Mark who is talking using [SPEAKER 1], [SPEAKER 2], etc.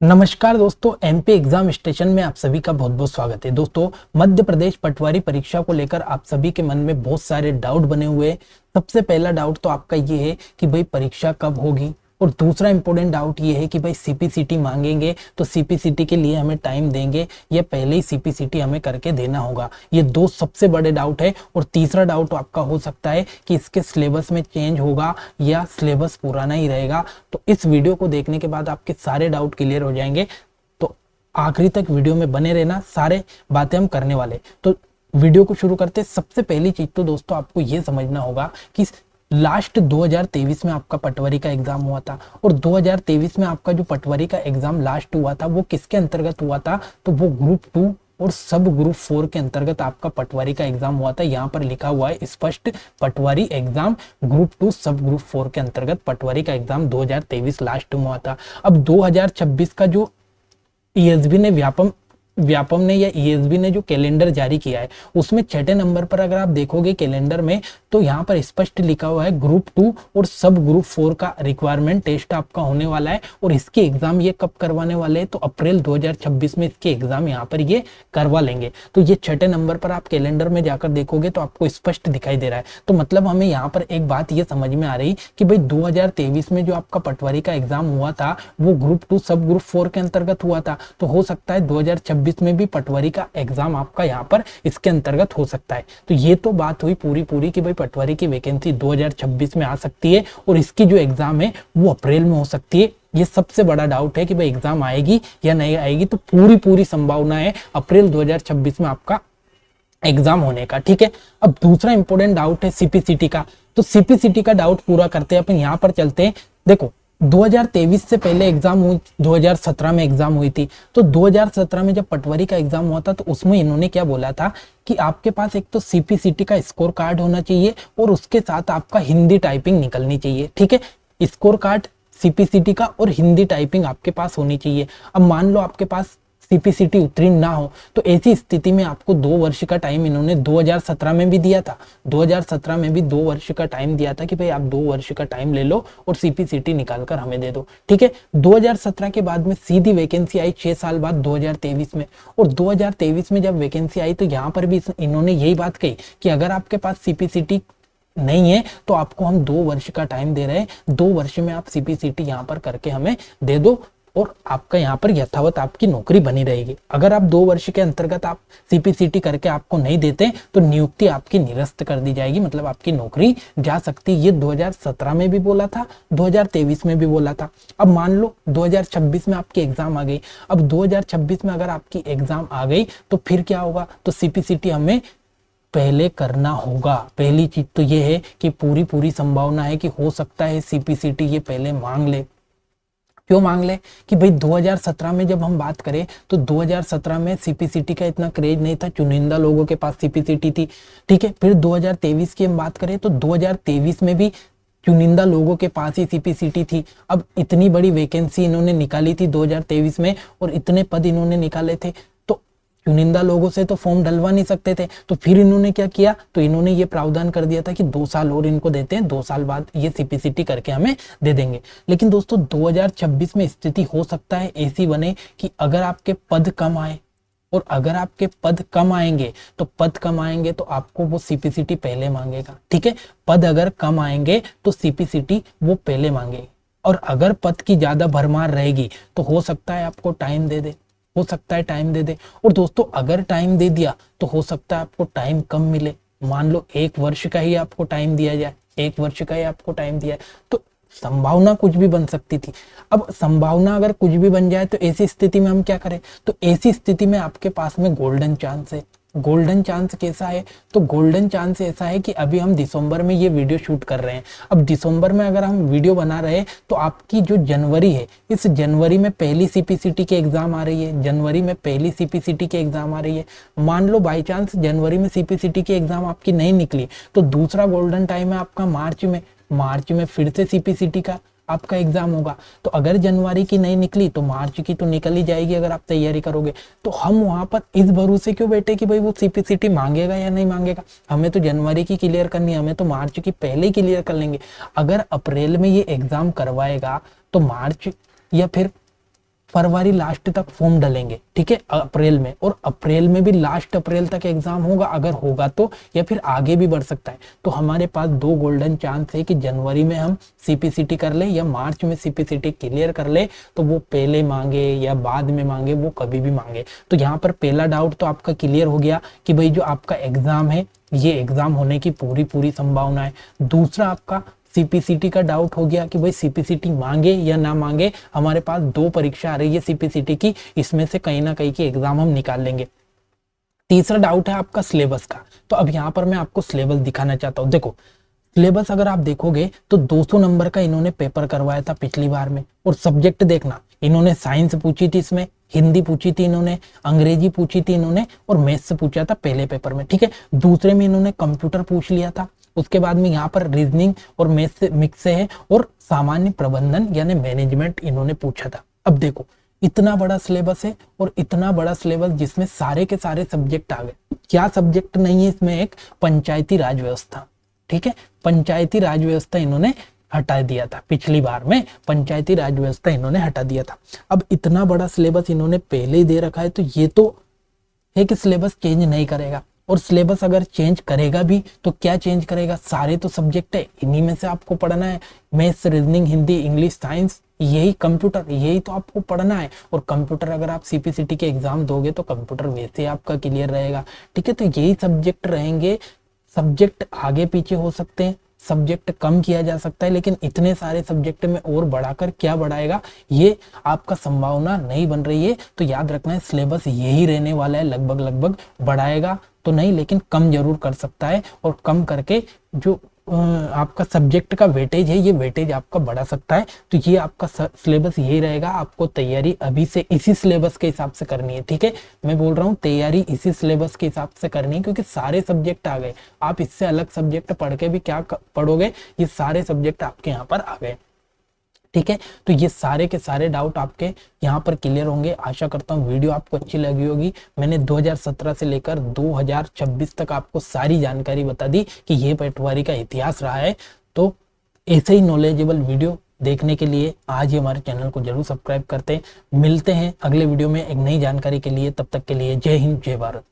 [SPEAKER 1] नमस्कार दोस्तों, MP exam station में आप सभी का बहुत बहुत स्वागत है। दोस्तों, मध्य प्रदेश पटवारी परीक्षा को लेकर आप सभी के मन में बहुत सारे डाउट बने हुए हैं। सबसे पहला डाउट तो आपका ये है कि भाई परीक्षा कब होगी, और दूसरा इंपॉर्टेंट डाउट ये है कि भाई सीपीसीटी मांगेंगे तो सीपीसीटी के लिए हमें टाइम देंगे या पहले ही सीपीसीटी हमें करके देना होगा। ये दो सबसे बड़े डाउट है। और तीसरा डाउट आपका हो सकता है कि इसके सिलेबस में चेंज होगा या सिलेबस पुराना ही रहेगा। तो इस वीडियो को देखने के बाद आपके सारे डाउट क्लियर हो जाएंगे। तो आखिरी तक वीडियो में बने रहना, सारे बातें हम करने वाले। तो वीडियो को शुरू करते। सबसे पहली चीज तो दोस्तों आपको ये समझना होगा कि लास्ट 2023 में आपका पटवारी का एग्जाम हुआ था, और 2023 में आपका जो पटवारी का एग्जाम लास्ट हुआ था वो किसके अंतर्गत हुआ था, तो वो ग्रुप 2 और सब ग्रुप 4 के अंतर्गत आपका पटवारी का एग्जाम हुआ था। यहाँ पर लिखा हुआ है स्पष्ट, पटवारी एग्जाम ग्रुप 2 सब ग्रुप 4 के अंतर्गत पटवारी का एग्जाम 2023 लास्ट में हुआ था। अब 2026 का जो ईएसबी ने व्यापम ने या ईएसबी ने जो कैलेंडर जारी किया है उसमें 6 नंबर पर अगर आप देखोगे कैलेंडर में, तो यहाँ पर स्पष्ट लिखा हुआ है ग्रुप 2 और सब ग्रुप 4 का रिक्वायरमेंट टेस्ट आपका होने वाला है। और इसके एग्जाम ये कब करवाने वाले हैं, तो अप्रैल 2026 में इसके एग्जाम यहाँ पर ये करवा लेंगे। तो ये 6 नंबर पर आप कैलेंडर में जाकर देखोगे तो आपको स्पष्ट दिखाई दे रहा है। तो मतलब हमें यहाँ पर एक बात ये समझ में आ रही कि भाई 2023 में जो आपका पटवारी का एग्जाम हुआ था वो ग्रुप 2 सब ग्रुप 4 के अंतर्गत हुआ था। तो हो सकता है 2026 में भी पटवारी का एग्जाम आपका यहाँ पर इसके अंतर्गत हो सकता है। तो ये तो बात हुई पूरी कि भाई पटवारी की वैकेंसी 2026 में आ सकती है और इसकी जो एग्जाम है वो अप्रैल में हो सकती है। ये सबसे बड़ा डाउट है कि भाई एग्जाम आएगी या नहीं आएगी। तो पूरी संभावना है अप्रैल 2026 में आपका एग्जाम होने का। ठीक है, अब दूसरा इंपॉर्टेंट डाउट है सीपीसीटी का। तो सीपीसीटी का डाउट पूरा करते हैं अपन, यहाँ पर चलते हैं। देखो, 2023 से पहले एग्जाम हुई, 2017 में एग्जाम हुई थी। तो 2017 में जब पटवारी का एग्जाम हुआ था तो उसमें इन्होंने क्या बोला था कि आपके पास एक तो सीपीसीटी का स्कोर कार्ड होना चाहिए और उसके साथ आपका हिंदी टाइपिंग निकलनी चाहिए। ठीक है, स्कोर कार्ड सीपीसीटी का और हिंदी टाइपिंग आपके पास होनी चाहिए। अब मान लो आपके पास सीपीसीटी उत्तीर्ण ना हो, तो ऐसी स्थिति में आपको 2 वर्ष का टाइम इन्होंने 2017 में भी दिया था। 2017 में भी 2 वर्ष का टाइम दिया था कि भाई आप 2 वर्ष का टाइम ले लो और सीपीसीटी निकाल कर हमें दे दो। ठीक है, 2017 के बाद में सीधी वैकेंसी आई 6 साल बाद 2023 में। और 2023 में जब वैकेंसी आई तो यहाँ पर भी इन्होंने यही बात कही कि अगर आपके पास सीपीसीटी नहीं है तो आपको हम 2 वर्ष का टाइम दे रहे हैं, 2 वर्ष में आप सीपीसीटी यहाँ पर करके हमें दे दो और आपका यहाँ पर यथावत आपकी नौकरी बनी रहेगी। अगर आप 2 वर्ष के अंतर्गत आप सीपीसीटी करके आपको नहीं देते तो नियुक्ति आपकी निरस्त कर दी जाएगी, मतलब आपकी नौकरी जा सकती। ये 2017 में भी बोला था, 2023 में भी बोला था। अब मान लो 2026 में आपकी एग्जाम आ गई। अब 2026 में अगर आपकी एग्जाम आ गई तो फिर क्या होगा, तो सीपीसीटी हमें पहले करना होगा। पहली चीज तो ये है कि पूरी संभावना है कि हो सकता है सीपीसीटी ये पहले मांग ले। क्यों मांग ले कि भाई 2017 में जब हम बात करें तो 2017 में सीपीसीटी का इतना क्रेज नहीं था, चुनिंदा लोगों के पास सीपीसीटी थी। ठीक है, फिर 2023 की हम बात करें तो 2023 में भी चुनिंदा लोगों के पास ही सीपीसीटी थी। अब इतनी बड़ी वैकेंसी इन्होंने निकाली थी 2023 में और इतने पद इन्होंने निकाले थे, तो चुनिंदा लोगों से तो फॉर्म डलवा नहीं सकते थे। तो फिर इन्होंने क्या किया, तो इन्होंने ये प्रावधान कर दिया था कि 2 साल और इनको देते हैं, 2 साल बाद ये सीपीसीटी करके हमें दे देंगे। लेकिन दोस्तों 2026 में स्थिति हो सकता है ऐसी बने कि अगर आपके पद कम आए, और अगर आपके पद कम आएंगे तो आपको वो सीपीसीटी पहले मांगेगा। ठीक है, पद अगर कम आएंगे तो सीपीसीटी वो पहले मांगेगी। और अगर पद की ज्यादा भरमार रहेगी तो हो सकता है आपको टाइम दे दे, हो सकता है टाइम दे दे। और दोस्तों अगर टाइम दे दिया तो हो सकता है आपको टाइम कम मिले। मान लो 1 वर्ष का ही आपको टाइम दिया जाए, 1 वर्ष का ही आपको टाइम दिया है, तो संभावना कुछ भी बन सकती थी। अब संभावना अगर कुछ भी बन जाए तो ऐसी स्थिति में हम क्या करें, तो ऐसी स्थिति में आपके पास में गोल्डन चांस है। गोल्डन चांस कैसा है, तो गोल्डन चांस ऐसा है कि अभी हम दिसंबर में ये वीडियो शूट कर रहे हैं। अब दिसंबर में अगर हम वीडियो बना रहे हैं तो आपकी जो जनवरी है, इस जनवरी में पहली सीपीसीटी के एग्जाम आ रही है, जनवरी में पहली सीपीसीटी के एग्जाम आ रही है। मान लो बाई चांस जनवरी में सीपीसीटी की एग्जाम आपकी नहीं निकली तो दूसरा गोल्डन टाइम है आपका मार्च में फिर से सीपीसीटी का आपका एग्जाम होगा। तो अगर जनवरी की नहीं निकली तो मार्च की तो निकल ही जाएगी अगर आप तैयारी करोगे। तो हम वहां पर इस भरोसे क्यों बैठे कि भाई वो सीपीसीटी मांगेगा या नहीं मांगेगा, हमें तो जनवरी की क्लियर करनी है, हमें तो मार्च की पहले ही क्लियर कर लेंगे। अगर अप्रैल में ये एग्जाम करवाएगा तो मार्च या फिर फरवरी लास्ट तक फॉर्म डलेंगे, ठीक है, अप्रैल में, और अप्रैल में भी लास्ट अप्रैल तक एग्जाम होगा अगर होगा तो, या फिर आगे भी बढ़ सकता है। तो हमारे पास 2 गोल्डन चांस है कि जनवरी में हम सीपीसीटी कर ले या मार्च में सीपीसीटी क्लियर कर ले, तो वो पहले मांगे या बाद में मांगे, वो कभी भी मांगे। तो यहाँ पर पहला डाउट तो आपका क्लियर हो गया कि भाई जो आपका एग्जाम है ये एग्जाम होने की पूरी संभावना है। दूसरा आपका सीपीसीटी का डाउट हो गया कि भाई सीपीसीटी मांगे या ना मांगे, हमारे पास 2 परीक्षा आ रही है सीपीसीटी की, इसमें से कहीं ना कहीं की एग्जाम हम निकाल लेंगे। तीसरा डाउट है आपका सिलेबस का। तो अब यहाँ पर मैं आपको सिलेबस दिखाना चाहता हूँ। देखो सिलेबस अगर आप देखोगे तो 200 नंबर का इन्होंने पेपर करवाया था पिछली बार में, और सब्जेक्ट देखना, इन्होंने साइंस पूछी थी, इसमें हिंदी पूछी थी इन्होंने, अंग्रेजी पूछी थी इन्होंने, और मैथ्स से पूछा था पहले पेपर में, ठीक है। दूसरे में इन्होंने कंप्यूटर पूछ लिया था, उसके बाद में यहाँ पर रीजनिंग और मैथ्स से मिक्स से है, और सामान्य प्रबंधन यानी मैनेजमेंट इन्होंने पूछा था। अब देखो इतना बड़ा सिलेबस है, और इतना बड़ा सिलेबस जिसमें सारे के सारे सब्जेक्ट आ गए। क्या सब्जेक्ट नहीं है इसमें? एक पंचायती राज व्यवस्था, ठीक है, पंचायती राज व्यवस्था इन्होंने हटा दिया था पिछली बार में, पंचायती राज व्यवस्था इन्होंने हटा दिया था। अब इतना बड़ा सिलेबस इन्होंने पहले ही दे रखा है, तो ये तो है कि सिलेबस चेंज नहीं करेगा, और सिलेबस अगर चेंज करेगा भी तो क्या चेंज करेगा? सारे तो सब्जेक्ट है, इन्हीं में से आपको पढ़ना है, maths, reasoning, Hindi, English, science, यही कंप्यूटर, यही तो आपको पढ़ना है। और कंप्यूटर अगर आप सीपीसीटी के एग्जाम दोगे तो कंप्यूटर वैसे आपका क्लियर रहेगा, ठीक है। तो यही सब्जेक्ट रहेंगे, सब्जेक्ट आगे पीछे हो सकते हैं, सब्जेक्ट कम किया जा सकता है, लेकिन इतने सारे सब्जेक्ट में और बढ़ाकर क्या बढ़ाएगा, ये आपका संभावना नहीं बन रही है। तो याद रखना है सिलेबस यही रहने वाला है, लगभग बढ़ाएगा तो नहीं, लेकिन कम जरूर कर सकता है, और कम करके जो आपका सब्जेक्ट का वेटेज है, ये वेटेज आपका बढ़ा सकता है। तो ये आपका सिलेबस यही रहेगा, आपको तैयारी अभी से इसी सिलेबस के हिसाब से करनी है, ठीक है। मैं बोल रहा हूँ तैयारी इसी सिलेबस के हिसाब से करनी है, क्योंकि सारे सब्जेक्ट आ गए, आप इससे अलग सब्जेक्ट पढ़ के भी क्या पढ़ोगे, ये सारे सब्जेक्ट आपके यहाँ पर आ गए, ठीक है। तो ये सारे के सारे डाउट आपके यहाँ पर क्लियर होंगे। आशा करता हूँ वीडियो आपको अच्छी लगी होगी। मैंने 2017 से लेकर 2026 तक आपको सारी जानकारी बता दी कि ये पटवारी का इतिहास रहा है। तो ऐसे ही नॉलेजेबल वीडियो देखने के लिए आज ही हमारे चैनल को जरूर सब्सक्राइब करते हैं। मिलते हैं अगले वीडियो में एक नई जानकारी के लिए, तब तक के लिए जय हिंद, जय भारत।